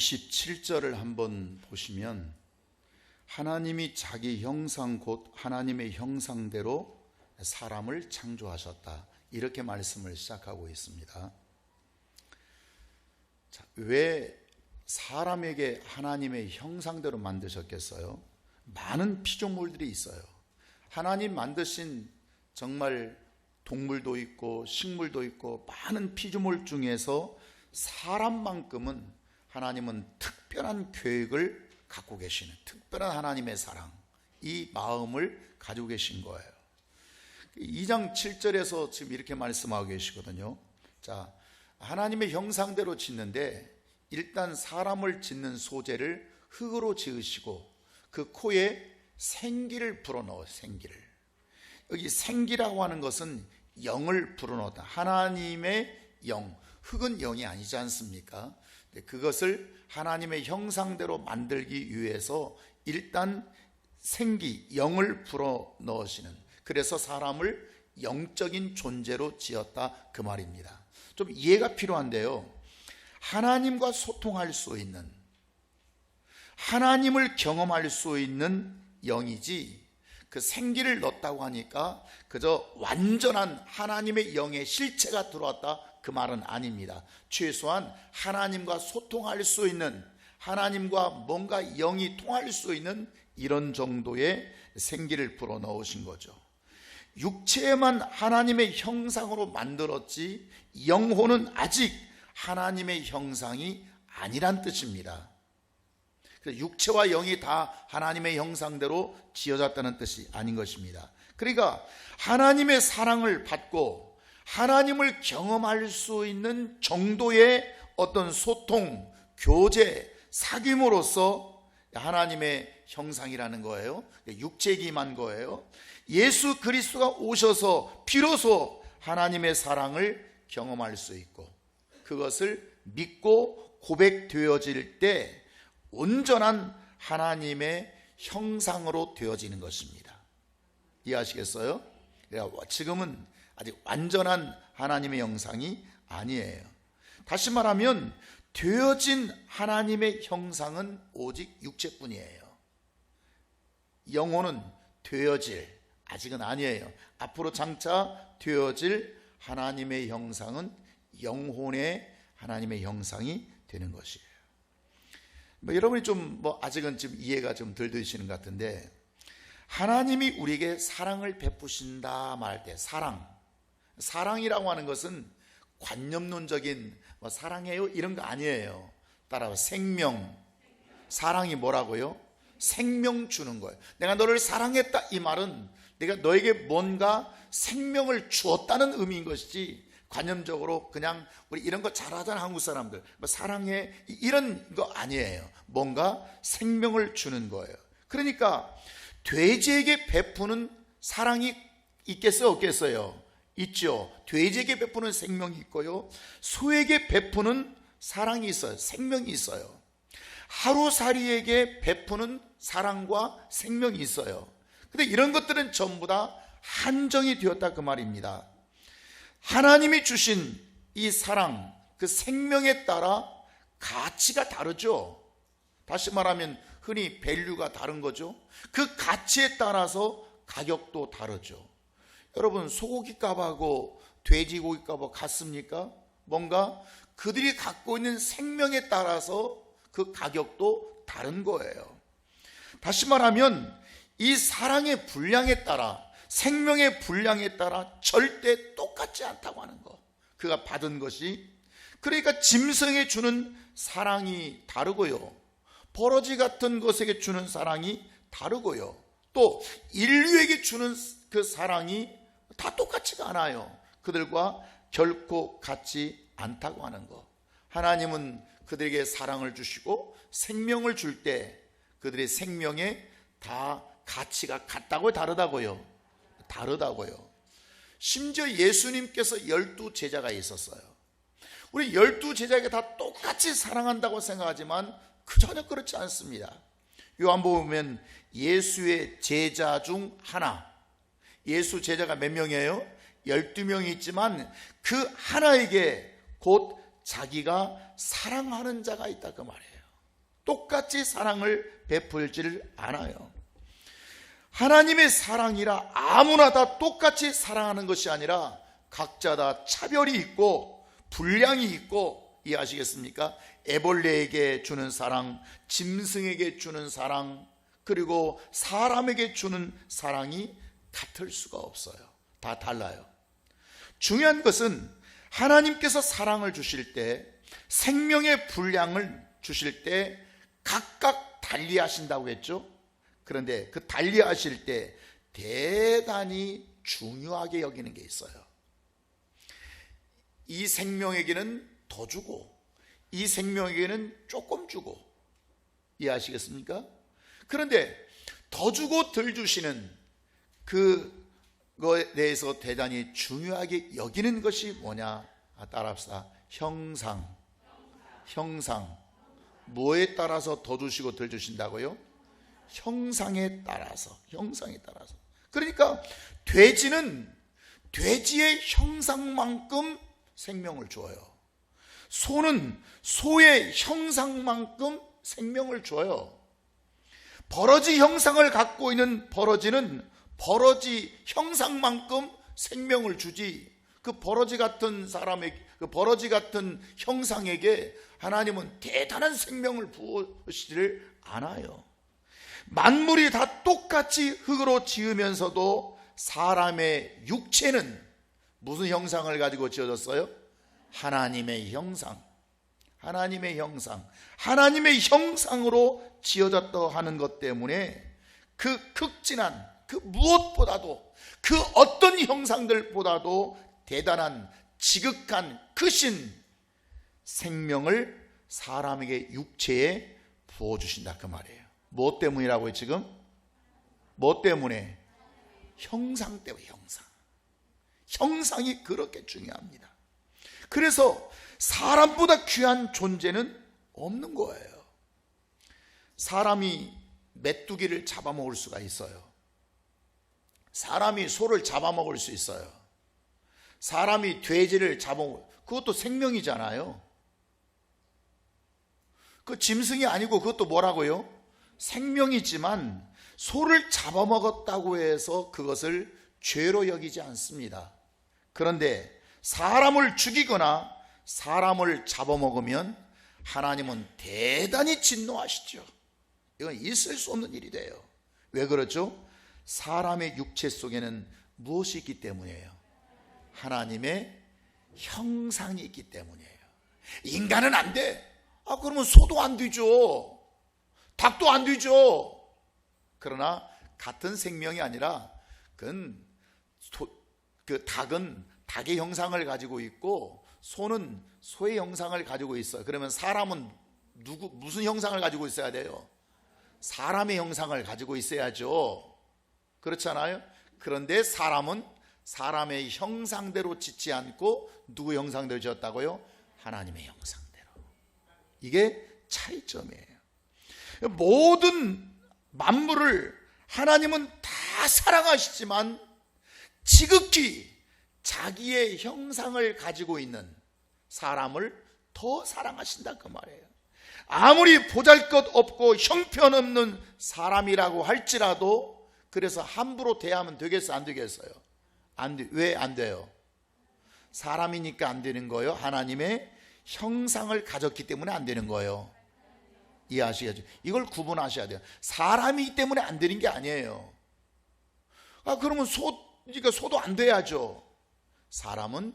27절을 한번 보시면 하나님이 자기 형상 곧 하나님의 형상대로 사람을 창조하셨다, 이렇게 말씀을 시작하고 있습니다. 자, 왜 사람에게 하나님의 형상대로 만드셨겠어요? 많은 피조물들이 있어요. 하나님 만드신 정말 동물도 있고 식물도 있고 많은 피조물 중에서 사람만큼은 하나님은 특별한 계획을 갖고 계시는, 특별한 하나님의 사랑, 이 마음을 가지고 계신 거예요. 2장 7절에서 지금 이렇게 말씀하고 계시거든요. 자, 하나님의 형상대로 짓는데 일단 사람을 짓는 소재를 흙으로 지으시고 그 코에 생기를 불어넣어. 생기를, 여기 생기라고 하는 것은 영을 불어넣었다. 하나님의 영, 흙은 영이 아니지 않습니까? 그것을 하나님의 형상대로 만들기 위해서 일단 생기, 영을 불어넣으시는, 그래서 사람을 영적인 존재로 지었다, 그 말입니다. 좀 이해가 필요한데요, 하나님과 소통할 수 있는, 하나님을 경험할 수 있는 영이지, 그 생기를 넣었다고 하니까 그저 완전한 하나님의 영의 실체가 들어왔다, 그 말은 아닙니다. 최소한 하나님과 소통할 수 있는, 하나님과 뭔가 영이 통할 수 있는 이런 정도의 생기를 불어넣으신 거죠. 육체에만 하나님의 형상으로 만들었지 영혼은 아직 하나님의 형상이 아니란 뜻입니다. 그래서 육체와 영이 다 하나님의 형상대로 지어졌다는 뜻이 아닌 것입니다. 그러니까 하나님의 사랑을 받고 하나님을 경험할 수 있는 정도의 어떤 소통, 교제, 사귐으로써 하나님의 형상이라는 거예요. 육체기만 거예요. 예수 그리스도가 오셔서 비로소 하나님의 사랑을 경험할 수 있고, 그것을 믿고 고백되어질 때 온전한 하나님의 형상으로 되어지는 것입니다. 이해하시겠어요? 지금은 아직 완전한 하나님의 형상이 아니에요. 다시 말하면 되어진 하나님의 형상은 오직 육체뿐이에요. 영혼은 되어질, 아직은 아니에요. 앞으로 장차 되어질 하나님의 형상은 영혼의 하나님의 형상이 되는 것이에요. 여러분이 좀 아직은 좀 이해가 좀 덜 되시는 것 같은데, 하나님이 우리에게 사랑을 베푸신다 말 때, 사랑이라고 하는 것은 관념론적인 사랑해요 이런 거 아니에요. 따라서 생명, 사랑이 뭐라고요? 생명 주는 거예요. 내가 너를 사랑했다, 이 말은 내가 너에게 뭔가 생명을 주었다는 의미인 것이지, 관념적으로 그냥 우리 이런 거 잘하잖아, 한국 사람들 사랑해 이런 거 아니에요. 뭔가 생명을 주는 거예요. 그러니까 돼지에게 베푸는 사랑이 있겠어요, 없겠어요? 있죠. 돼지에게 베푸는 생명이 있고요, 소에게 베푸는 사랑이 있어요, 생명이 있어요. 하루살이에게 베푸는 사랑과 생명이 있어요. 근데 이런 것들은 전부 다 한정이 되었다, 그 말입니다. 하나님이 주신 이 사랑, 그 생명에 따라 가치가 다르죠. 다시 말하면 흔히 밸류가 다른 거죠. 그 가치에 따라서 가격도 다르죠. 여러분, 소고기 값하고 돼지고기 값하고 같습니까? 뭔가 그들이 갖고 있는 생명에 따라서 그 가격도 다른 거예요. 다시 말하면 이 사랑의 분량에 따라, 생명의 분량에 따라 절대 똑같지 않다고 하는 거, 그가 받은 것이. 그러니까 짐승에 주는 사랑이 다르고요, 버러지 같은 것에게 주는 사랑이 다르고요, 또 인류에게 주는 그 사랑이 다 똑같지가 않아요. 그들과 결코 같지 않다고 하는 거. 하나님은 그들에게 사랑을 주시고 생명을 줄 때 그들의 생명에 다 가치가 같다고요, 다르다고요? 다르다고요. 심지어 예수님께서 12제자가 있었어요. 우리 12제자에게 다 똑같이 사랑한다고 생각하지만 전혀 그렇지 않습니다. 요한복음 보면 예수의 제자 중 하나, 예수 제자가 몇 명이에요? 12명이 있지만 그 하나에게 곧 자기가 사랑하는 자가 있다, 그 말이에요. 똑같이 사랑을 베풀지를 않아요. 하나님의 사랑이라 아무나 다 똑같이 사랑하는 것이 아니라 각자 다 차별이 있고 분량이 있고, 이해하시겠습니까? 애벌레에게 주는 사랑, 짐승에게 주는 사랑, 그리고 사람에게 주는 사랑이 같을 수가 없어요. 다 달라요. 중요한 것은 하나님께서 사랑을 주실 때, 생명의 분량을 주실 때 각각 달리 하신다고 했죠. 그런데 그 달리 하실 때 대단히 중요하게 여기는 게 있어요. 이 생명에게는 더 주고 이 생명에게는 조금 주고, 이해하시겠습니까? 그런데 더 주고 덜 주시는 그거에 대해서 대단히 중요하게 여기는 것이 뭐냐? 따라합시다. 형상. 뭐에 따라서 더 주시고 덜 주신다고요? 형상에 따라서. 그러니까 돼지는 돼지의 형상만큼 생명을 줘요. 소는 소의 형상만큼 생명을 줘요. 버러지 형상을 갖고 있는 버러지는 버러지 형상만큼 생명을 주지, 그 버러지 같은 사람에게, 그 버러지 같은 형상에게 하나님은 대단한 생명을 부으시지를 않아요. 만물이 다 똑같이 흙으로 지으면서도 사람의 육체는 무슨 형상을 가지고 지어졌어요? 하나님의 형상. 하나님의 형상으로 지어졌다 하는 것 때문에 그 극진한, 그 무엇보다도, 그 어떤 형상들보다도 대단한 지극한 크신 생명을 사람에게 육체에 부어주신다, 그 말이에요. 무엇 때문이라고요 지금? 무엇 때문에? 형상 때문에. 형상이 그렇게 중요합니다. 그래서 사람보다 귀한 존재는 없는 거예요. 사람이 메뚜기를 잡아먹을 수가 있어요. 사람이 소를 잡아먹을 수 있어요. 사람이 돼지를 잡아먹을, 그것도 생명이잖아요. 그 짐승이 아니고 그것도 뭐라고요? 생명이지만 소를 잡아먹었다고 해서 그것을 죄로 여기지 않습니다. 그런데 사람을 죽이거나 사람을 잡아먹으면 하나님은 대단히 진노하시죠. 이건 있을 수 없는 일이 돼요. 왜 그렇죠? 사람의 육체 속에는 무엇이 있기 때문이에요? 하나님의 형상이 있기 때문이에요. 인간은 안 돼. 그러면 소도 안 되죠. 닭도 안 되죠. 그러나 같은 생명이 아니라 그 닭은 닭의 형상을 가지고 있고 소는 소의 형상을 가지고 있어요. 그러면 사람은 무슨 형상을 가지고 있어야 돼요? 사람의 형상을 가지고 있어야죠. 그렇잖아요? 그런데 사람은 사람의 형상대로 짓지 않고 누구 형상대로 지었다고요? 하나님의 형상대로. 이게 차이점이에요. 모든 만물을 하나님은 다 사랑하시지만 지극히 자기의 형상을 가지고 있는 사람을 더 사랑하신다, 그 말이에요. 아무리 보잘것없고 형편없는 사람이라고 할지라도 그래서 함부로 대하면 되겠어요, 안 되겠어요? 왜 안 돼요? 사람이니까 안 되는 거예요? 하나님의 형상을 가졌기 때문에 안 되는 거예요. 이해하시겠죠? 이걸 구분하셔야 돼요. 사람이기 때문에 안 되는 게 아니에요. 그러면 소도 안 돼야죠. 사람은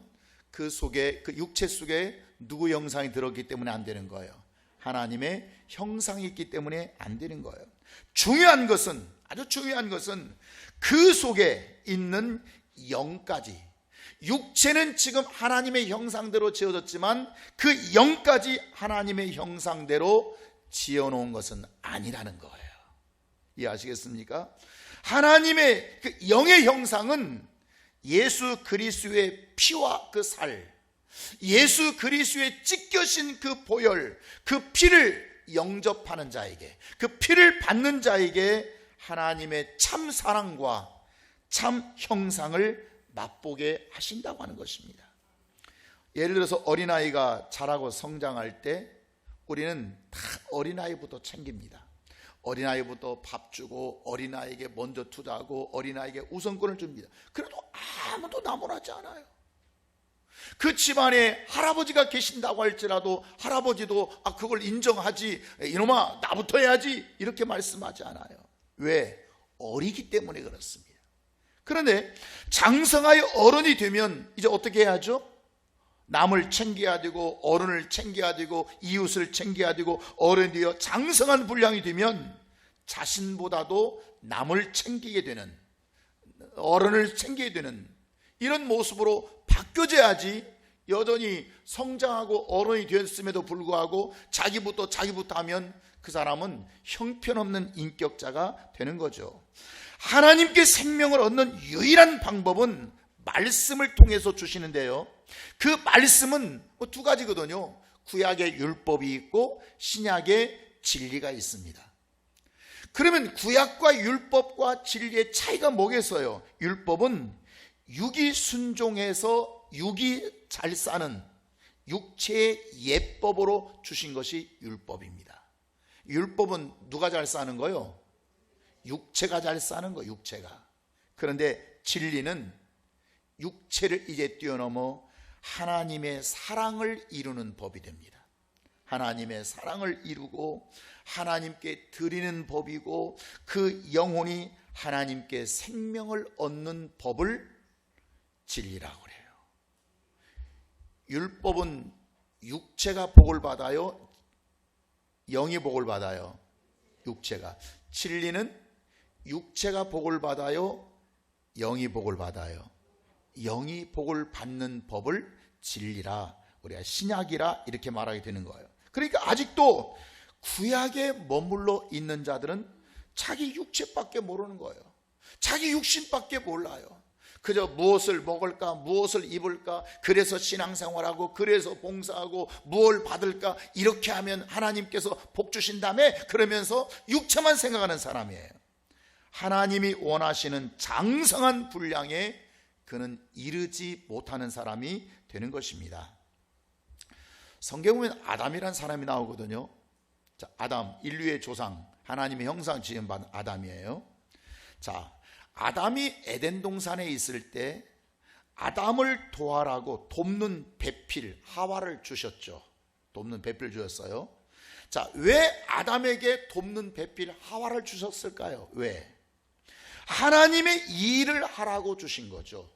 그 속에, 그 육체 속에 누구 형상이 들었기 때문에 안 되는 거예요. 하나님의 형상이 있기 때문에 안 되는 거예요. 중요한 것은, 아주 중요한 것은 그 속에 있는 영까지, 육체는 지금 하나님의 형상대로 지어졌지만 그 영까지 하나님의 형상대로 지어놓은 것은 아니라는 거예요. 이해하시겠습니까? 하나님의 그 영의 형상은 예수 그리스도의 피와 그 살, 예수 그리스도의 찢겨진 그 보혈, 그 피를 영접하는 자에게, 그 피를 받는 자에게 하나님의 참 사랑과 참 형상을 맛보게 하신다고 하는 것입니다. 예를 들어서 어린아이가 자라고 성장할 때 우리는 다 어린아이부터 챙깁니다. 어린아이부터 밥 주고 어린아이에게 먼저 투자하고 어린아이에게 우선권을 줍니다. 그래도 아무도 나무라지 않아요. 그 집안에 할아버지가 계신다고 할지라도 할아버지도 그걸 인정하지, 이놈아 나부터 해야지, 이렇게 말씀하지 않아요. 왜? 어리기 때문에 그렇습니다. 그런데 장성하여 어른이 되면 이제 어떻게 해야죠? 남을 챙겨야 되고 어른을 챙겨야 되고 이웃을 챙겨야 되고, 어른이 되어 장성한 분량이 되면 자신보다도 남을 챙기게 되는, 어른을 챙기게 되는 이런 모습으로 바뀌어져야지, 여전히 성장하고 어른이 되었음에도 불구하고 자기부터 하면 그 사람은 형편없는 인격자가 되는 거죠. 하나님께 생명을 얻는 유일한 방법은 말씀을 통해서 주시는데요, 그 말씀은 두 가지거든요. 구약의 율법이 있고 신약의 진리가 있습니다. 그러면 구약과 율법과 진리의 차이가 뭐겠어요? 율법은 육이 순종해서 육이 잘 사는 육체의 예법으로 주신 것이 율법입니다. 율법은 누가 잘 사는 거요? 육체가 잘 사는 거, 육체가. 그런데 진리는 육체를 이제 뛰어넘어 하나님의 사랑을 이루는 법이 됩니다. 하나님의 사랑을 이루고 하나님께 드리는 법이고, 그 영혼이 하나님께 생명을 얻는 법을 진리라고 그래요. 율법은 육체가 복을 받아요? 영이 복을 받아요? 육체가. 진리는 육체가 복을 받아요? 영이 복을 받아요? 영이 복을 받는 법을 진리라, 우리가 신약이라 이렇게 말하게 되는 거예요. 그러니까 아직도 구약에 머물러 있는 자들은 자기 육체밖에 모르는 거예요. 자기 육신밖에 몰라요. 그저 무엇을 먹을까, 무엇을 입을까, 그래서 신앙생활하고 그래서 봉사하고 무엇을 받을까, 이렇게 하면 하나님께서 복 주신다며 그러면서 육체만 생각하는 사람이에요. 하나님이 원하시는 장성한 분량에 그는 이르지 못하는 사람이 되는 것입니다. 성경에 보면 아담이란 사람이 나오거든요. 자, 아담, 인류의 조상, 하나님의 형상 지음받은 아담이에요. 자, 아담이 에덴 동산에 있을 때 아담을 도와라고 돕는 배필 하와를 주셨죠. 돕는 배필 주셨어요. 자, 왜 아담에게 돕는 배필 하와를 주셨을까요? 왜? 하나님의 일을 하라고 주신 거죠.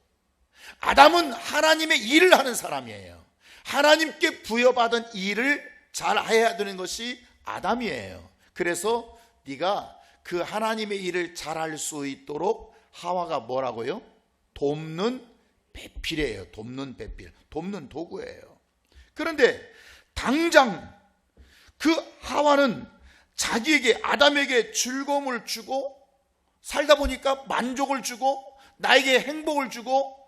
아담은 하나님의 일을 하는 사람이에요. 하나님께 부여받은 일을 잘 해야 되는 것이 아담이에요. 그래서 네가 그 하나님의 일을 잘할 수 있도록 하와가 뭐라고요? 돕는 배필이에요. 돕는 배필, 돕는 도구예요. 그런데 당장 그 하와는 자기에게, 아담에게 즐거움을 주고 살다 보니까 만족을 주고 나에게 행복을 주고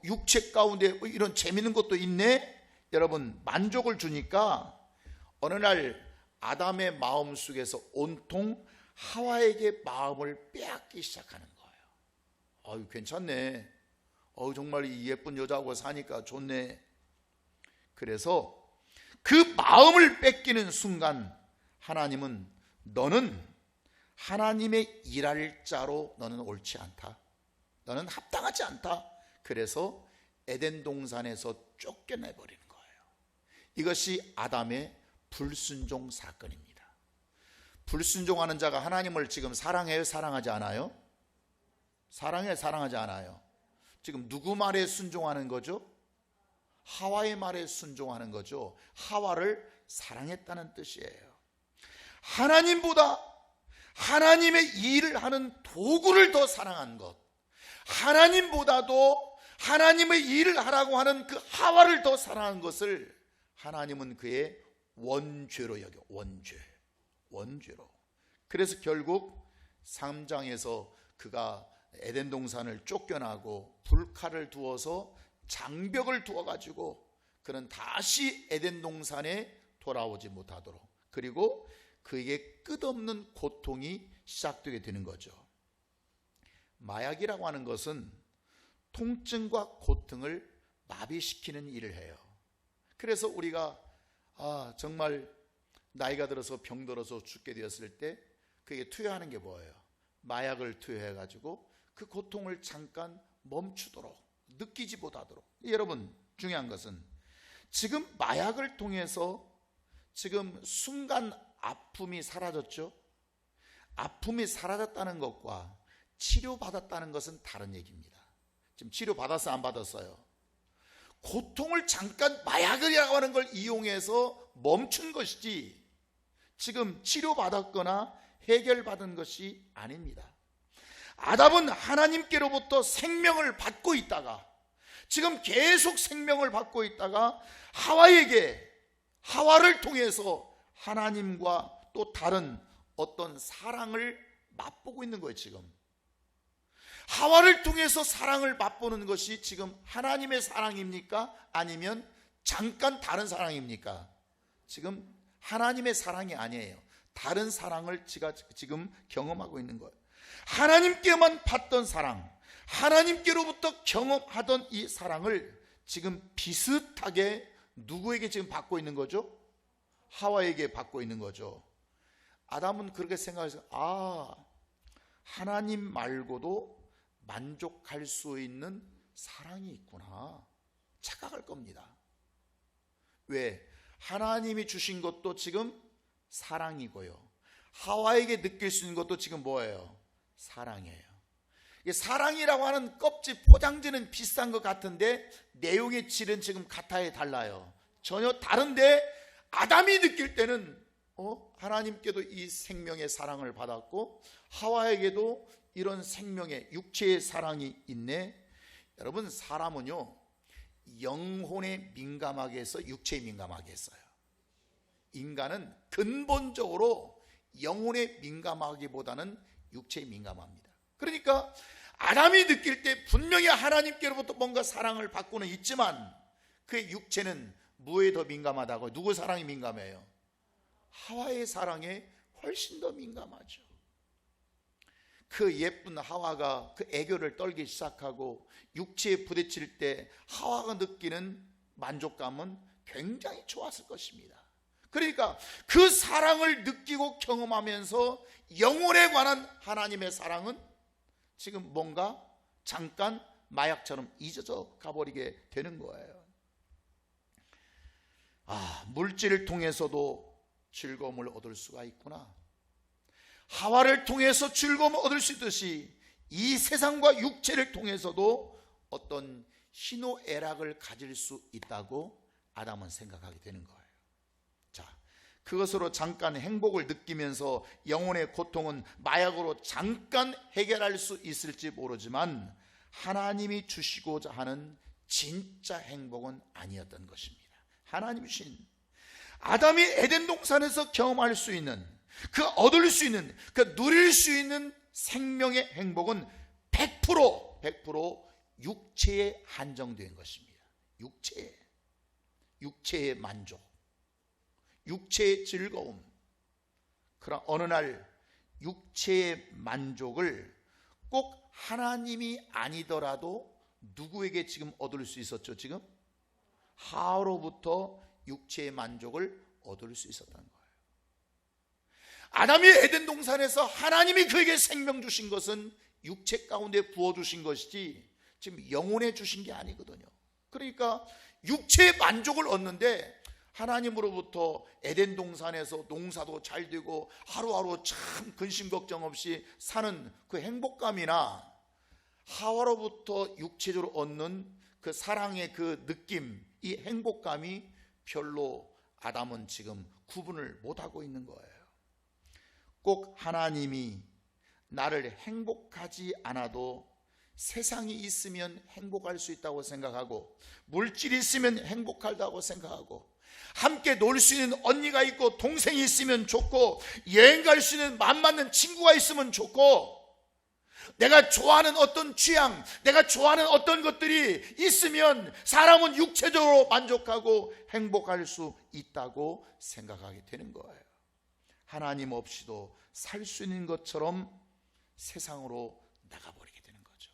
육체 가운데 이런 재밌는 것도 있네, 여러분, 만족을 주니까 어느 날 아담의 마음속에서 온통 하와에게 마음을 빼앗기 시작하는 거예요. 괜찮네, 정말 이 예쁜 여자하고 사니까 좋네. 그래서 그 마음을 뺏기는 순간 하나님은 너는 하나님의 일할 자로 너는 옳지 않다, 너는 합당하지 않다. 그래서 에덴 동산에서 쫓겨내버리는 거예요. 이것이 아담의 불순종 사건입니다. 불순종하는 자가 하나님을 지금 사랑해요, 사랑하지 않아요? 사랑해, 사랑하지 않아요? 지금 누구 말에 순종하는 거죠? 하와의 말에 순종하는 거죠. 하와를 사랑했다는 뜻이에요. 하나님보다 하나님의 일을 하는 도구를 더 사랑한 것, 하나님보다도 하나님의 일을 하라고 하는 그 하와를 더 사랑한 것을 하나님은 그의 원죄로 여겨. 원죄로. 그래서 결국 3장에서 그가 에덴 동산을 쫓겨나고 불칼을 두어서 장벽을 두어가지고 그는 다시 에덴 동산에 돌아오지 못하도록, 그리고 그에게 끝없는 고통이 시작되게 되는 거죠. 마약이라고 하는 것은 통증과 고통을 마비시키는 일을 해요. 그래서 우리가 정말 나이가 들어서 병들어서 죽게 되었을 때 그에게 투여하는 게 뭐예요? 마약을 투여해가지고 그 고통을 잠깐 멈추도록, 느끼지 못하도록. 여러분, 중요한 것은 지금 마약을 통해서 지금 순간 아픔이 사라졌죠? 아픔이 사라졌다는 것과 치료받았다는 것은 다른 얘기입니다. 지금 치료받았어요, 안 받았어요? 고통을 잠깐 마약이라고 하는 걸 이용해서 멈춘 것이지 지금 치료받았거나 해결받은 것이 아닙니다. 아담은 하나님께로부터 생명을 받고 있다가, 지금 계속 생명을 받고 있다가 하와를 통해서 하나님과 또 다른 어떤 사랑을 맛보고 있는 거예요. 지금 하와를 통해서 사랑을 맛보는 것이 지금 하나님의 사랑입니까? 아니면 잠깐 다른 사랑입니까? 지금 하나님의 사랑이 아니에요. 다른 사랑을 지금 경험하고 있는 거예요. 하나님께만 받던 사랑, 하나님께로부터 경험하던 이 사랑을 지금 비슷하게 누구에게 지금 받고 있는 거죠? 하와에게 받고 있는 거죠. 아담은 그렇게 생각해서 하나님 말고도 만족할 수 있는 사랑이 있구나 착각할 겁니다. 왜? 하나님이 주신 것도 지금 사랑이고요, 하와에게 느낄 수 있는 것도 지금 뭐예요? 사랑이에요. 사랑이라고 하는 껍질 포장지는 비슷한 것 같은데 내용의 질은 지금 같아야 달라요. 전혀 다른데 아담이 느낄 때는 하나님께도 이 생명의 사랑을 받았고 하와에게도 이런 생명의 육체의 사랑이 있네. 여러분, 사람은요 영혼에 민감하게 해서 육체에 민감하게 했어요. 인간은 근본적으로 영혼에 민감하기보다는 육체에 민감합니다. 그러니까 아담이 느낄 때 분명히 하나님께로부터 뭔가 사랑을 받고는 있지만 그의 육체는 무엇에 더 민감하다고? 누구 사랑이 민감해요? 하와의 사랑에 훨씬 더 민감하죠. 그 예쁜 하와가 그 애교를 떨기 시작하고 육체에 부딪힐 때 하와가 느끼는 만족감은 굉장히 좋았을 것입니다. 그러니까 그 사랑을 느끼고 경험하면서 영혼에 관한 하나님의 사랑은 지금 뭔가 잠깐 마약처럼 잊어져 가버리게 되는 거예요. 물질을 통해서도 즐거움을 얻을 수가 있구나. 하와를 통해서 즐거움을 얻을 수 있듯이 이 세상과 육체를 통해서도 어떤 희노애락을 가질 수 있다고 아담은 생각하게 되는 거예요. 자, 그것으로 잠깐 행복을 느끼면서 영혼의 고통은 마약으로 잠깐 해결할 수 있을지 모르지만 하나님이 주시고자 하는 진짜 행복은 아니었던 것입니다. 하나님이 주신 아담이 에덴 동산에서 경험할 수 있는, 그 얻을 수 있는, 그 누릴 수 있는 생명의 행복은 100% 육체에 한정된 것입니다. 육체의 만족, 육체의 즐거움. 그러나 어느 날 육체의 만족을 꼭 하나님이 아니더라도 누구에게 지금 얻을 수 있었죠? 지금 하와로부터 육체의 만족을 얻을 수 있었다는 거예요. 아담이 에덴 동산에서 하나님이 그에게 생명 주신 것은 육체 가운데 부어주신 것이지 지금 영혼에 주신 게 아니거든요. 그러니까 육체의 만족을 얻는데 하나님으로부터 에덴 동산에서 농사도 잘 되고 하루하루 참 근심 걱정 없이 사는 그 행복감이나 하와로부터 육체적으로 얻는 그 사랑의 그 느낌, 이 행복감이 별로 아담은 지금 구분을 못하고 있는 거예요. 꼭 하나님이 나를 행복하지 않아도 세상이 있으면 행복할 수 있다고 생각하고 물질이 있으면 행복하다고 생각하고 함께 놀 수 있는 언니가 있고 동생이 있으면 좋고 여행 갈 수 있는 맘 맞는 친구가 있으면 좋고 내가 좋아하는 어떤 취향, 내가 좋아하는 어떤 것들이 있으면 사람은 육체적으로 만족하고 행복할 수 있다고 생각하게 되는 거예요. 하나님 없이도 살 수 있는 것처럼 세상으로 나가버리게 되는 거죠.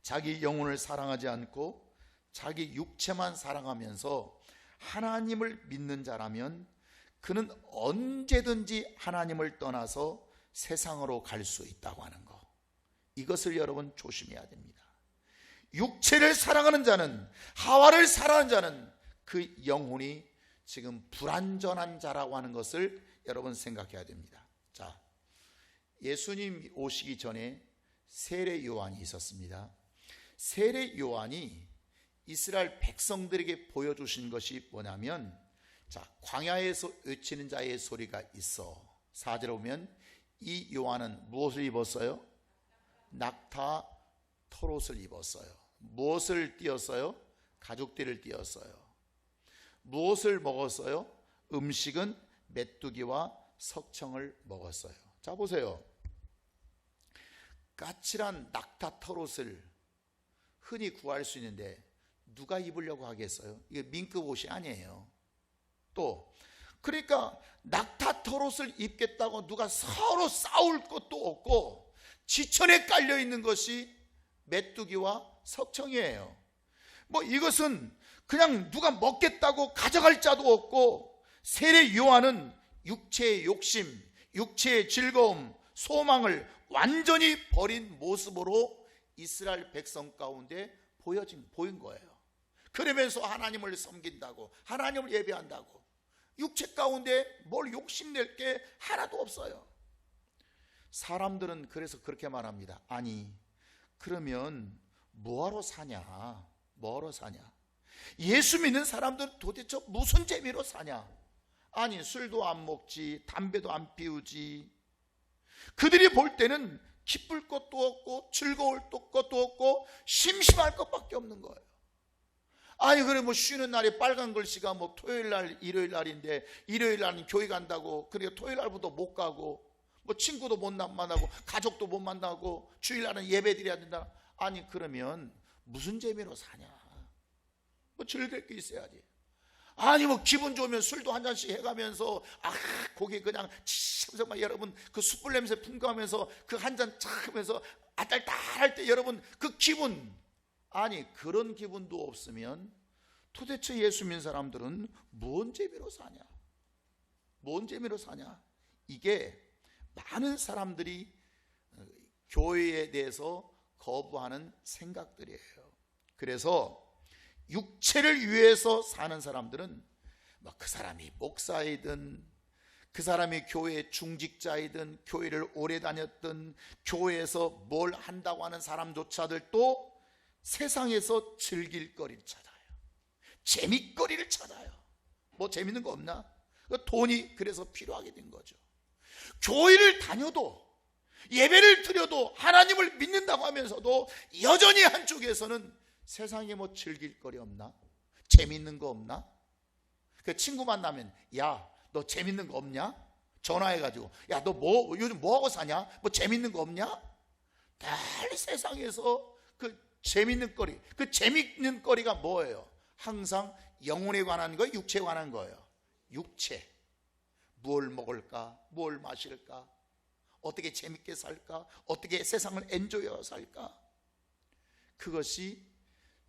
자기 영혼을 사랑하지 않고 자기 육체만 사랑하면서 하나님을 믿는 자라면 그는 언제든지 하나님을 떠나서 세상으로 갈 수 있다고 하는 거, 이것을 여러분 조심해야 됩니다. 육체를 사랑하는 자는, 하와를 사랑하는 자는 그 영혼이 지금 불완전한 자라고 하는 것을 여러분 생각해야 됩니다. 자, 예수님 오시기 전에 세례 요한이 있었습니다. 세례 요한이 이스라엘 백성들에게 보여주신 것이 뭐냐면, 자, 광야에서 외치는 자의 소리가 있어. 4절에 보면 이 요한은 무엇을 입었어요? 낙타 털옷을 입었어요. 무엇을 띄었어요? 가죽띠를 띄었어요. 무엇을 먹었어요? 음식은 메뚜기와 석청을 먹었어요. 자, 보세요. 까칠한 낙타 털옷을 흔히 구할 수 있는데 누가 입으려고 하겠어요? 이게 민급 옷이 아니에요. 또 그러니까 낙타 털옷을 입겠다고 누가 서로 싸울 것도 없고 지천에 깔려 있는 것이 메뚜기와 석청이에요. 뭐 이것은 그냥 누가 먹겠다고 가져갈 자도 없고, 세례 요한은 육체의 욕심, 육체의 즐거움, 소망을 완전히 버린 모습으로 이스라엘 백성 가운데 보인 거예요. 그러면서 하나님을 섬긴다고, 하나님을 예배한다고, 육체 가운데 뭘 욕심낼 게 하나도 없어요. 사람들은 그래서 그렇게 말합니다. 아니, 그러면 뭐하러 사냐? 뭐하러 사냐? 예수 믿는 사람들은 도대체 무슨 재미로 사냐? 아니, 술도 안 먹지, 담배도 안 피우지. 그들이 볼 때는 기쁠 것도 없고 즐거울 것도 없고 심심할 것밖에 없는 거예요. 아니, 그래 뭐 쉬는 날에 빨간 글씨가 뭐 토요일 날, 일요일 날인데 일요일 날은 교회 간다고, 그러니까 토요일 날부터 못 가고, 뭐 친구도 못 만나고 가족도 못 만나고 주일 날은 예배 드려야 된다. 아니, 그러면 무슨 재미로 사냐? 뭐 즐길 게 있어야지. 아니, 뭐 기분 좋으면 술도 한 잔씩 해가면서 거기 그냥 정말 여러분 그 숯불 냄새 풍겨하면서 그 한 잔 착 하면서 아딸딸할 때 여러분 그 기분, 아니 그런 기분도 없으면 도대체 예수 믿는 사람들은 뭔 재미로 사냐? 뭔 재미로 사냐? 이게 많은 사람들이 교회에 대해서 거부하는 생각들이에요. 그래서 육체를 위해서 사는 사람들은 그 사람이 목사이든 그 사람이 교회 중직자이든 교회를 오래 다녔든 교회에서 뭘 한다고 하는 사람조차들도 세상에서 즐길 거리를 찾아요. 재밌거리를 찾아요. 뭐 재밌는 거 없나? 돈이 그래서 필요하게 된 거죠. 교회를 다녀도 예배를 드려도 하나님을 믿는다고 하면서도 여전히 한쪽에서는 세상에 뭐 즐길 거리 없나? 재밌는 거 없나? 그 친구 만나면 야, 너 재밌는 거 없냐? 전화해가지고 야, 너 뭐 요즘 뭐 하고 사냐? 뭐 재밌는 거 없냐? 늘 세상에서 그 재밌는 거리, 그 재밌는 거리가 뭐예요? 항상 영혼에 관한 거, 육체에 관한 거예요. 육체, 뭘 먹을까? 뭘 마실까? 어떻게 재밌게 살까? 어떻게 세상을 엔조이하고 살까? 그것이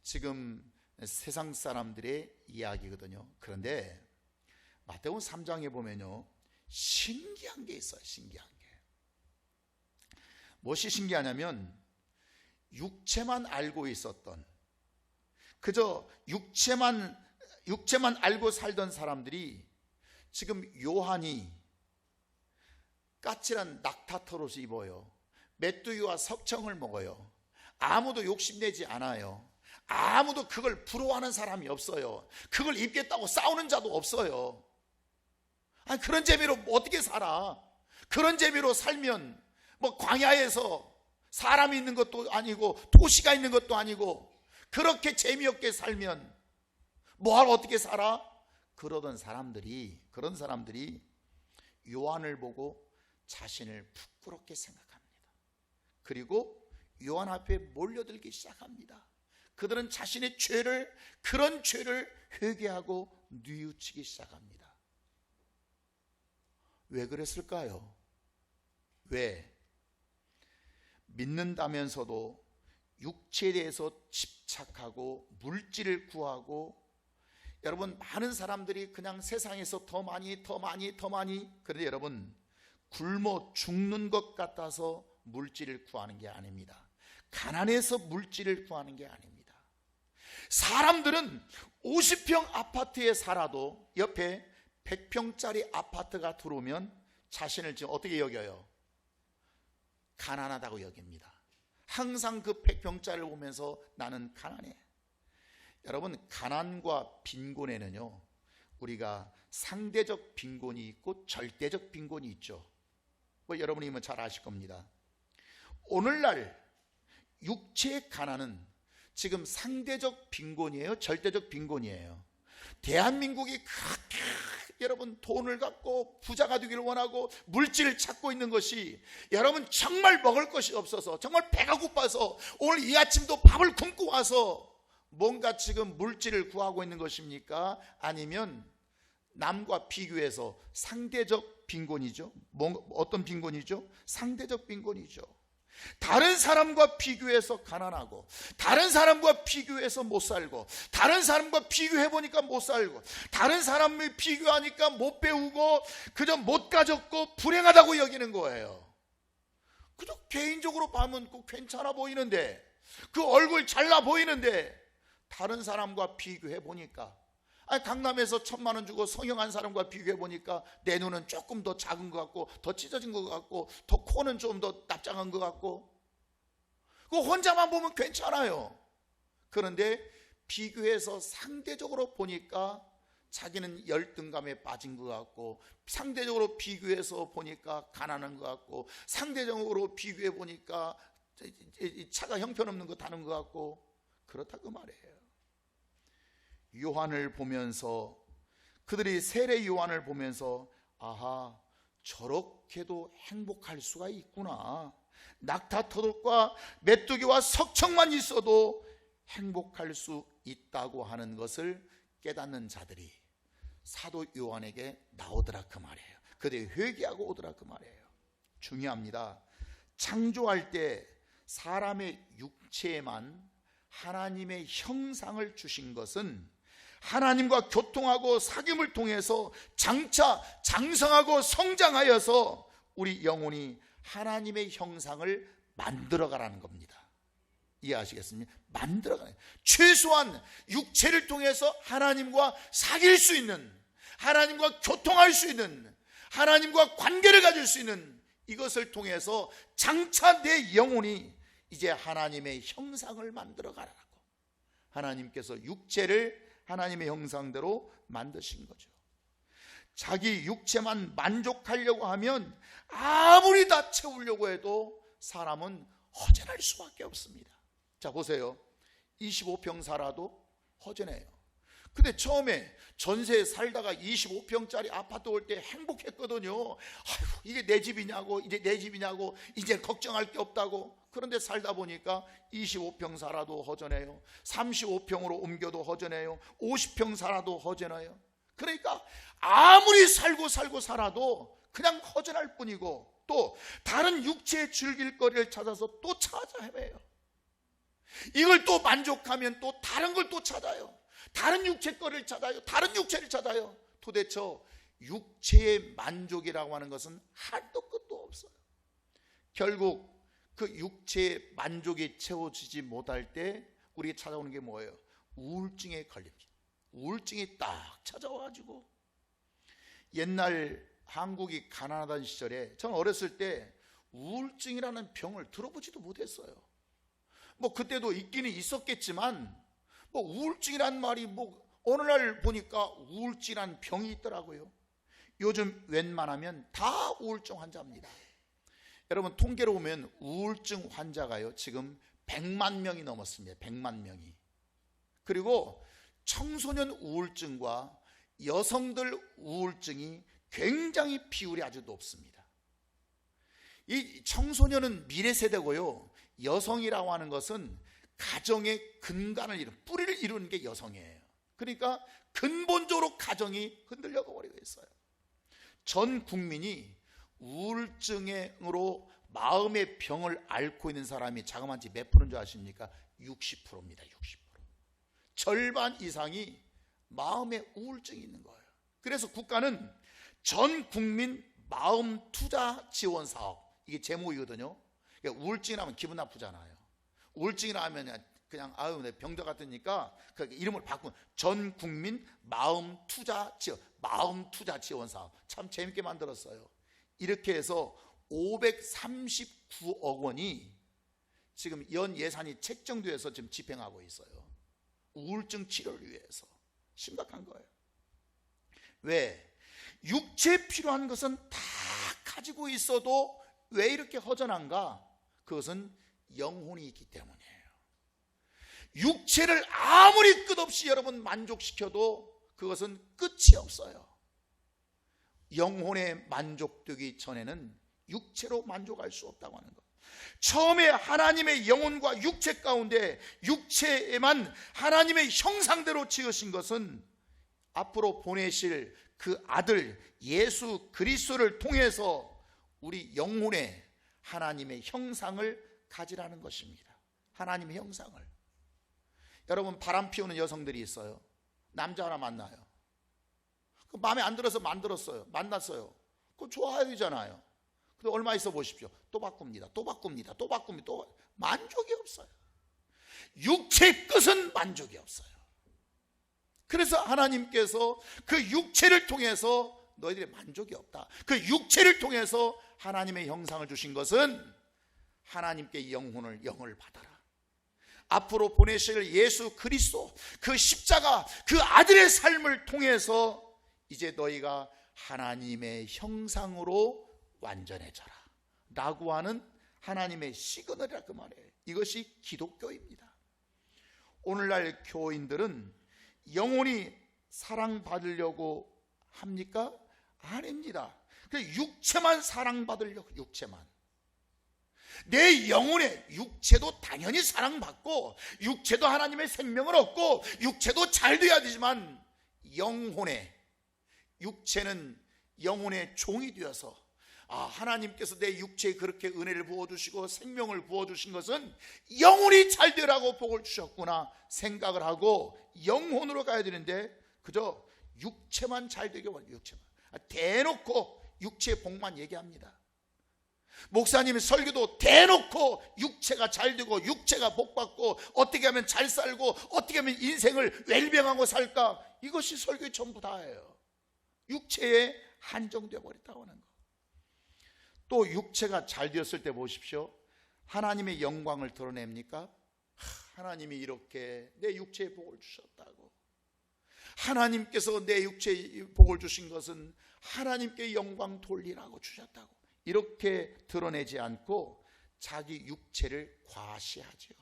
지금 세상 사람들의 이야기거든요. 그런데 마태복음 3장에 보면요, 신기한 게 있어요. 신기한 게. 무엇이 신기하냐면 육체만 알고 있었던, 그저 육체만 알고 살던 사람들이 지금 요한이 까칠한 낙타 털옷을 입어요. 메뚜기와 석청을 먹어요. 아무도 욕심내지 않아요. 아무도 그걸 부러워하는 사람이 없어요. 그걸 입겠다고 싸우는 자도 없어요. 아니, 그런 재미로 어떻게 살아? 그런 재미로 살면 뭐 광야에서 사람이 있는 것도 아니고 도시가 있는 것도 아니고 그렇게 재미없게 살면 뭐하러 어떻게 살아? 그런 사람들이 요한을 보고 자신을 부끄럽게 생각합니다. 그리고 요한 앞에 몰려들기 시작합니다. 그들은 자신의 그런 죄를 회개하고 뉘우치기 시작합니다. 왜 그랬을까요? 왜? 믿는다면서도 육체에 대해서 집착하고 물질을 구하고 여러분, 많은 사람들이 그냥 세상에서 더 많이 그런데 여러분, 굶어 죽는 것 같아서 물질을 구하는 게 아닙니다. 가난해서 물질을 구하는 게 아닙니다. 사람들은 50평 아파트에 살아도 옆에 100평짜리 아파트가 들어오면 자신을 지금 어떻게 여겨요? 가난하다고 여깁니다. 항상 그 100평짜리를 보면서 나는 가난해. 여러분, 가난과 빈곤에는요, 우리가 상대적 빈곤이 있고 절대적 빈곤이 있죠. 여러분이 잘 아실 겁니다. 오늘날 육체의 가난은 지금 상대적 빈곤이에요, 절대적 빈곤이에요? 대한민국이 그렇게 여러분 돈을 갖고 부자가 되기를 원하고 물질을 찾고 있는 것이, 여러분 정말 먹을 것이 없어서 정말 배가 고파서 오늘 이 아침도 밥을 굶고 와서 뭔가 지금 물질을 구하고 있는 것입니까? 아니면 남과 비교해서 상대적 빈곤이죠? 어떤 빈곤이죠? 상대적 빈곤이죠. 다른 사람과 비교해서 가난하고, 다른 사람과 비교해서 못 살고, 다른 사람과 비교해보니까 못 살고, 다른 사람을 비교하니까 못 배우고 그저 못 가졌고 불행하다고 여기는 거예요. 그저 개인적으로 보면 괜찮아 보이는데, 그 얼굴 잘나 보이는데, 다른 사람과 비교해보니까, 강남에서 1,000만 원 주고 성형한 사람과 비교해보니까 내 눈은 조금 더 작은 것 같고, 더 찢어진 것 같고, 더 코는 좀 더 납작한 것 같고, 그 혼자만 보면 괜찮아요. 그런데 비교해서 상대적으로 보니까 자기는 열등감에 빠진 것 같고, 상대적으로 비교해서 보니까 가난한 것 같고, 상대적으로 비교해 보니까 차가 형편없는 거 타는 것 같고, 그렇다고 말이에요. 요한을 보면서, 그들이 세례 요한을 보면서, 아하, 저렇게도 행복할 수가 있구나. 낙타터덕과 메뚜기와 석청만 있어도 행복할 수 있다고 하는 것을 깨닫는 자들이 사도 요한에게 나오더라 그 말이에요. 그들이 회개하고 오더라 그 말이에요. 중요합니다. 창조할 때 사람의 육체에만 하나님의 형상을 주신 것은 하나님과 교통하고 사귐을 통해서 장차 장성하고 성장하여서 우리 영혼이 하나님의 형상을 만들어가라는 겁니다. 이해하시겠습니까? 만들어가는, 최소한 육체를 통해서 하나님과 사귈 수 있는, 하나님과 교통할 수 있는, 하나님과 관계를 가질 수 있는, 이것을 통해서 장차 내 영혼이 이제 하나님의 형상을 만들어가라고 하나님께서 육체를 하나님의 형상대로 만드신 거죠. 자기 육체만 만족하려고 하면 아무리 다 채우려고 해도 사람은 허전할 수밖에 없습니다. 자, 보세요. 25평 살아도 허전해요. 근데 처음에 전세에 살다가 25평짜리 아파트 올 때 행복했거든요. 아이고, 이게 내 집이냐고, 이제 내 집이냐고, 이제 걱정할 게 없다고. 그런데 살다 보니까 25평 살아도 허전해요. 35평으로 옮겨도 허전해요. 50평 살아도 허전해요. 그러니까 아무리 살고 살아도 그냥 허전할 뿐이고, 또 다른 육체의 즐길 거리를 찾아서 또 찾아 헤매요. 이걸 또 만족하면 또 다른 걸 또 찾아요. 다른 육체 거리를 찾아요. 다른 육체를 찾아요. 도대체 육체의 만족이라고 하는 것은 한도 끝도 없어요. 결국 그 육체의 만족이 채워지지 못할 때 우리가 찾아오는 게 뭐예요? 우울증에 걸립니다. 우울증이 딱 찾아와가지고, 옛날 한국이 가난하던 시절에 저는 어렸을 때 우울증이라는 병을 들어보지도 못했어요. 뭐 그때도 있기는 있었겠지만, 뭐 우울증이란 말이 어느 날 보니까 우울증이란 병이 있더라고요. 요즘 웬만하면 다 우울증 환자입니다. 여러분, 통계로 보면 우울증 환자가요 지금 100만 명이 넘었습니다. 100만 명이. 그리고 청소년 우울증과 여성들 우울증이 굉장히 비율이 아주 높습니다. 이 청소년은 미래 세대고요, 여성이라고 하는 것은 가정의 근간을 이루는, 뿌리를 이루는 게 여성이에요. 그러니까 근본적으로 가정이 흔들려가 버리고 있어요. 전 국민이 우울증으로 마음의 병을 앓고 있는 사람이 자그마치 몇 프로인 줄 아십니까? 60%입니다. 60%. 절반 이상이 마음에 우울증이 있는 거예요. 그래서 국가는 전 국민 마음 투자 지원 사업, 이게 제목이거든요. 그러니까 우울증이라면 기분 나쁘잖아요. 우울증이라면 그냥 아유 내 병자 같으니까 그 이름을 바꾼 전 국민 마음 투자 지원 사업. 참 재밌게 만들었어요. 이렇게 해서 539억 원이 지금 연 예산이 책정돼서 지금 집행하고 있어요. 우울증 치료를 위해서. 심각한 거예요. 왜? 육체에 필요한 것은 다 가지고 있어도 왜 이렇게 허전한가? 그것은 영혼이 있기 때문이에요. 육체를 아무리 끝없이 여러분 만족시켜도 그것은 끝이 없어요. 영혼에 만족되기 전에는 육체로 만족할 수 없다고 하는 것. 처음에 하나님의 영혼과 육체 가운데 육체에만 하나님의 형상대로 지으신 것은 앞으로 보내실 그 아들 예수 그리스도를 통해서 우리 영혼에 하나님의 형상을 가지라는 것입니다. 하나님의 형상을. 여러분, 바람 피우는 여성들이 있어요. 남자 하나 만나요. 그 마음에 안 들어서 만났어요. 그거 좋아야 되잖아요. 근데 얼마 있어 보십시오. 또 바꿉니다. 만족이 없어요. 육체의 끝은 만족이 없어요. 그래서 하나님께서 그 육체를 통해서 너희들의 만족이 없다. 그 육체를 통해서 하나님의 형상을 주신 것은 하나님께 영을 받아라. 앞으로 보내실 예수 그리스도 그 십자가 그 아들의 삶을 통해서 이제 너희가 하나님의 형상으로 완전해져라 라고 하는 하나님의 시그널이라 그 말이에요. 이것이 기독교입니다. 오늘날 교인들은 영혼이 사랑받으려고 합니까? 아닙니다. 육체만 사랑받으려고, 육체만. 내 영혼의 육체도 당연히 사랑받고 육체도 하나님의 생명을 얻고 육체도 잘 돼야 되지만 영혼의, 육체는 영혼의 종이 되어서 하나님께서 내 육체에 그렇게 은혜를 부어주시고 생명을 부어주신 것은 영혼이 잘 되라고 복을 주셨구나 생각을 하고 영혼으로 가야 되는데 그저 육체만 잘 되게 원해요. 육체만. 대놓고 육체의 복만 얘기합니다. 목사님의 설교도 대놓고 육체가 잘 되고 육체가 복받고 어떻게 하면 잘 살고 어떻게 하면 인생을 웰빙하고 살까, 이것이 설교의 전부 다예요. 육체에 한정되어 버렸다고 하는 거. 또 육체가 잘 되었을 때 보십시오. 하나님의 영광을 드러냅니까? 하나님이 이렇게 내 육체에 복을 주셨다고, 하나님께서 내 육체에 복을 주신 것은 하나님께 영광 돌리라고 주셨다고 이렇게 드러내지 않고 자기 육체를 과시하죠.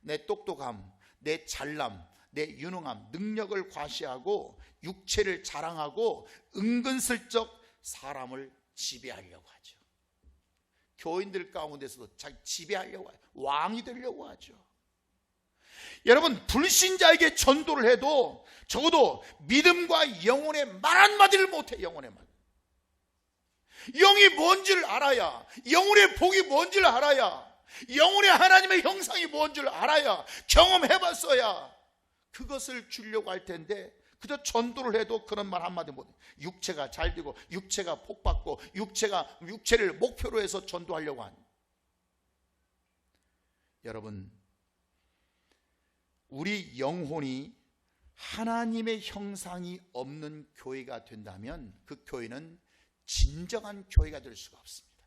내 똑똑함, 내 잘남, 내 유능함, 능력을 과시하고 육체를 자랑하고 은근슬쩍 사람을 지배하려고 하죠. 교인들 가운데서도 자기 지배하려고 하죠. 왕이 되려고 하죠. 여러분, 불신자에게 전도를 해도 적어도 믿음과 영혼의 말 한마디를 못해. 영혼의 말, 영이 뭔지를 알아야, 영혼의 복이 뭔지를 알아야, 영혼의 하나님의 형상이 뭔지를 알아야, 경험해봤어야 그것을 주려고 할 텐데 그저 전도를 해도 그런 말 한마디 못해. 육체가 잘 되고 육체가 복받고 육체를 목표로 해서 전도하려고 하는. 여러분, 우리 영혼이 하나님의 형상이 없는 교회가 된다면 그 교회는 진정한 교회가 될 수가 없습니다.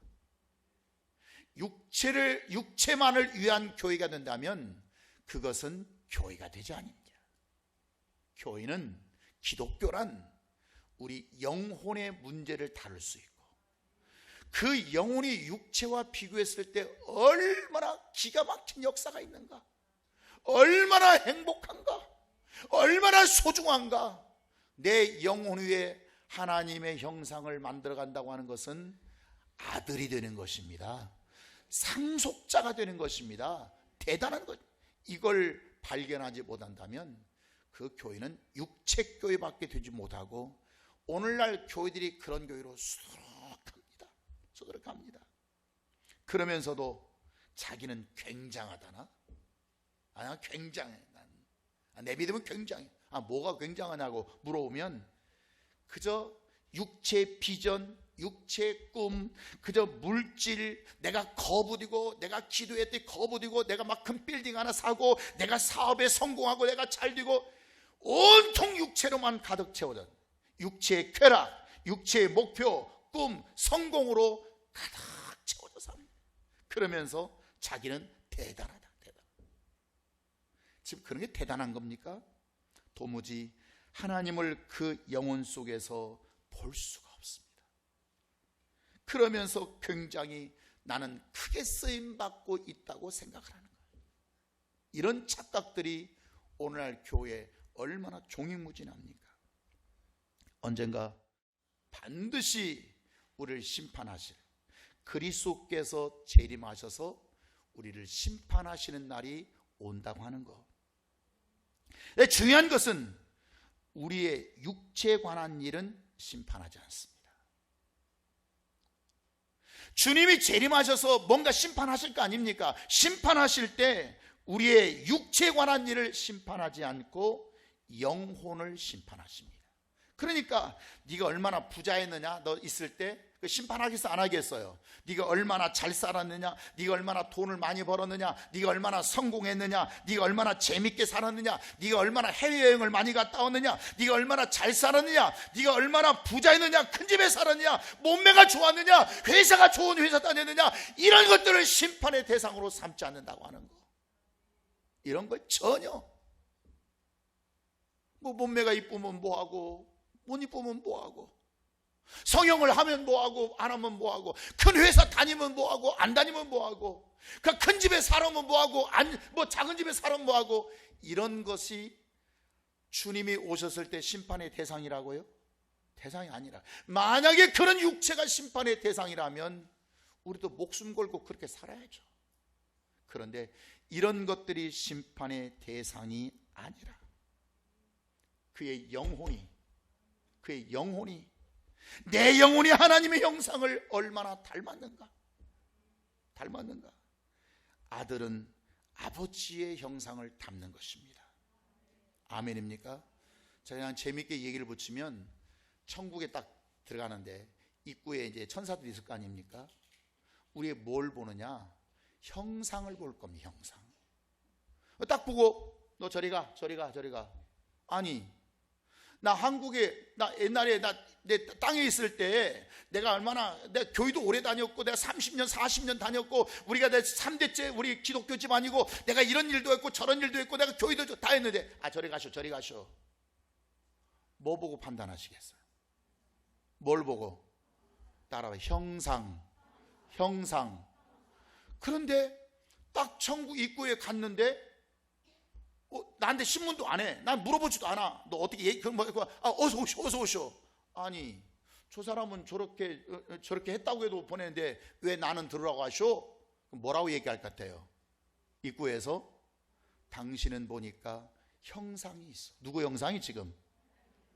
육체만을 위한 교회가 된다면 그것은 교회가 되지 않습니다. 교회는, 기독교란 우리 영혼의 문제를 다룰 수 있고 그 영혼이 육체와 비교했을 때 얼마나 기가 막힌 역사가 있는가, 얼마나 행복한가, 얼마나 소중한가. 내 영혼 위에 하나님의 형상을 만들어 간다고 하는 것은 아들이 되는 것입니다. 상속자가 되는 것입니다. 대단한 것. 이걸 발견하지 못한다면 그 교회는 육체교회밖에 되지 못하고 오늘날 교회들이 그런 교회로 수두룩합니다. 그러면서도 자기는 굉장하다나? 굉장해. 내 믿음은 굉장해. 뭐가 굉장하냐고 물어보면 그저 육체 비전, 육체 꿈, 그저 물질, 내가 거부되고, 내가 기도했더니 거부되고, 내가 막 큰 빌딩 하나 사고, 내가 사업에 성공하고, 내가 잘 되고, 온통 육체로만 가득 채워져. 육체의 쾌락, 육체의 목표, 꿈, 성공으로 가득 채워져 삽니다. 그러면서 자기는 대단하다, 지금 그런 게 대단한 겁니까? 도무지 하나님을 그 영혼 속에서 볼 수가 없습니다. 그러면서 굉장히 나는 크게 쓰임받고 있다고 생각을 하는 거예요. 이런 착각들이 오늘날 교회에 얼마나 종횡무진합니까? 언젠가 반드시 우리를 심판하실 그리스도께서 재림하셔서 우리를 심판하시는 날이 온다고 하는 것. 중요한 것은 우리의 육체에 관한 일은 심판하지 않습니다. 주님이 재림하셔서 뭔가 심판하실 거 아닙니까? 심판하실 때 우리의 육체에 관한 일을 심판하지 않고 영혼을 심판하십니다. 그러니까 네가 얼마나 부자였느냐, 너 있을 때 심판하겠어 안 하겠어요? 네가 얼마나 잘 살았느냐, 네가 얼마나 돈을 많이 벌었느냐, 네가 얼마나 성공했느냐, 네가 얼마나 재밌게 살았느냐, 네가 얼마나 해외여행을 많이 갔다 왔느냐, 네가 얼마나 잘 살았느냐, 네가 얼마나 부자였느냐, 큰 집에 살았느냐, 몸매가 좋았느냐, 회사가 좋은 회사 다녔느냐, 이런 것들을 심판의 대상으로 삼지 않는다고 하는 거. 이런 거 전혀. 몸매가 이쁘면 뭐하고, 못 이쁘면 뭐하고, 성형을 하면 뭐하고, 안 하면 뭐하고, 큰 회사 다니면 뭐하고, 안 다니면 뭐하고, 큰 집에 살면 뭐하고, 작은 집에 살면 뭐하고. 이런 것이 주님이 오셨을 때 심판의 대상이라고요? 대상이 아니라, 만약에 그런 육체가 심판의 대상이라면 우리도 목숨 걸고 그렇게 살아야죠. 그런데 이런 것들이 심판의 대상이 아니라 그의 영혼이, 내 영혼이 하나님의 형상을 얼마나 닮았는가. 아들은 아버지의 형상을 닮는 것입니다. 아멘입니까? 제가 그냥 재밌게 얘기를 붙이면, 천국에 딱 들어가는데 입구에 이제 천사들이 있을 거 아닙니까? 우리의 뭘 보느냐? 형상을 볼 겁니다. 형상. 딱 보고 너 저리 가. 아니, 나 한국에, 나 옛날에 내 땅에 있을 때 내가 교회도 오래 다녔고, 내가 30년 40년 다녔고, 우리가 내 3대째 우리 기독교 집안이고, 내가 이런 일도 했고 저런 일도 했고, 내가 교회도 다 했는데, 저리 가쇼. 뭐 보고 판단하시겠어요? 뭘 보고? 따라와. 형상. 그런데 딱 천국 입구에 갔는데 나한테 신문도 안 해. 난 물어보지도 않아. 너 어떻게 어서 오쇼. 아니, 저 사람은 저렇게 했다고 해도 보내는데 왜 나는 들으라고 하쇼? 그럼 뭐라고 얘기할 것 같아요? 입구에서 당신은 보니까 형상이 있어. 누구 형상이? 지금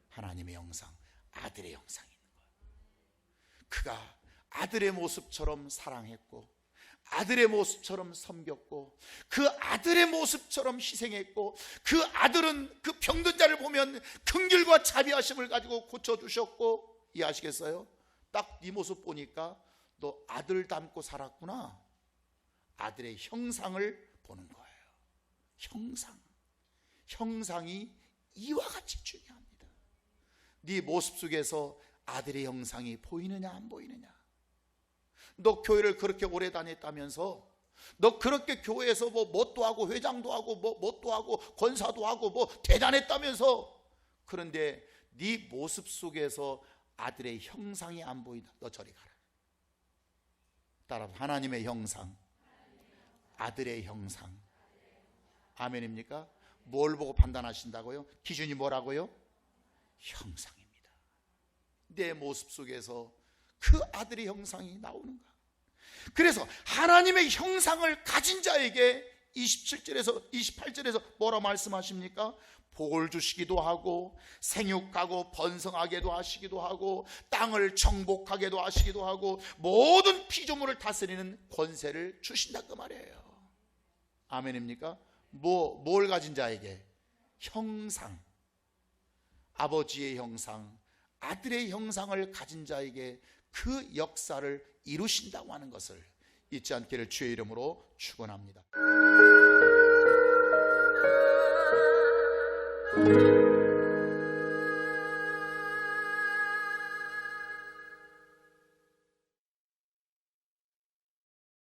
하나님의 형상, 아들의 형상이 있는 거예요. 그가 아들의 모습처럼 사랑했고, 아들의 모습처럼 섬겼고, 그 아들의 모습처럼 희생했고, 그 아들은 그 병든 자를 보면 긍휼과 자비하심을 가지고 고쳐주셨고, 이해하시겠어요? 딱 네 모습 보니까 너 아들 닮고 살았구나. 아들의 형상을 보는 거예요. 형상이 이와 같이 중요합니다. 네 모습 속에서 아들의 형상이 보이느냐 안 보이느냐. 너 교회를 그렇게 오래 다녔다면서, 너 그렇게 교회에서 뭣도 하고 회장도 하고 뭣도 하고 권사도 하고 대단했다면서, 그런데 네 모습 속에서 아들의 형상이 안 보인다. 너 저리 가라. 따라 하나님의 형상, 아들의 형상. 아멘입니까? 뭘 보고 판단하신다고요? 기준이 뭐라고요? 형상입니다. 내 모습 속에서 그 아들의 형상이 나오는가? 그래서 하나님의 형상을 가진 자에게 28절에서 뭐라 말씀하십니까? 복을 주시기도 하고, 생육하고 번성하게도 하시기도 하고, 땅을 정복하게도 하시기도 하고, 모든 피조물을 다스리는 권세를 주신다, 그 말이에요. 아멘입니까? 뭘 가진 자에게? 형상. 아버지의 형상, 아들의 형상을 가진 자에게 그 역사를 이루신다고 하는 것을 잊지 않기를 주의 이름으로 축원합니다.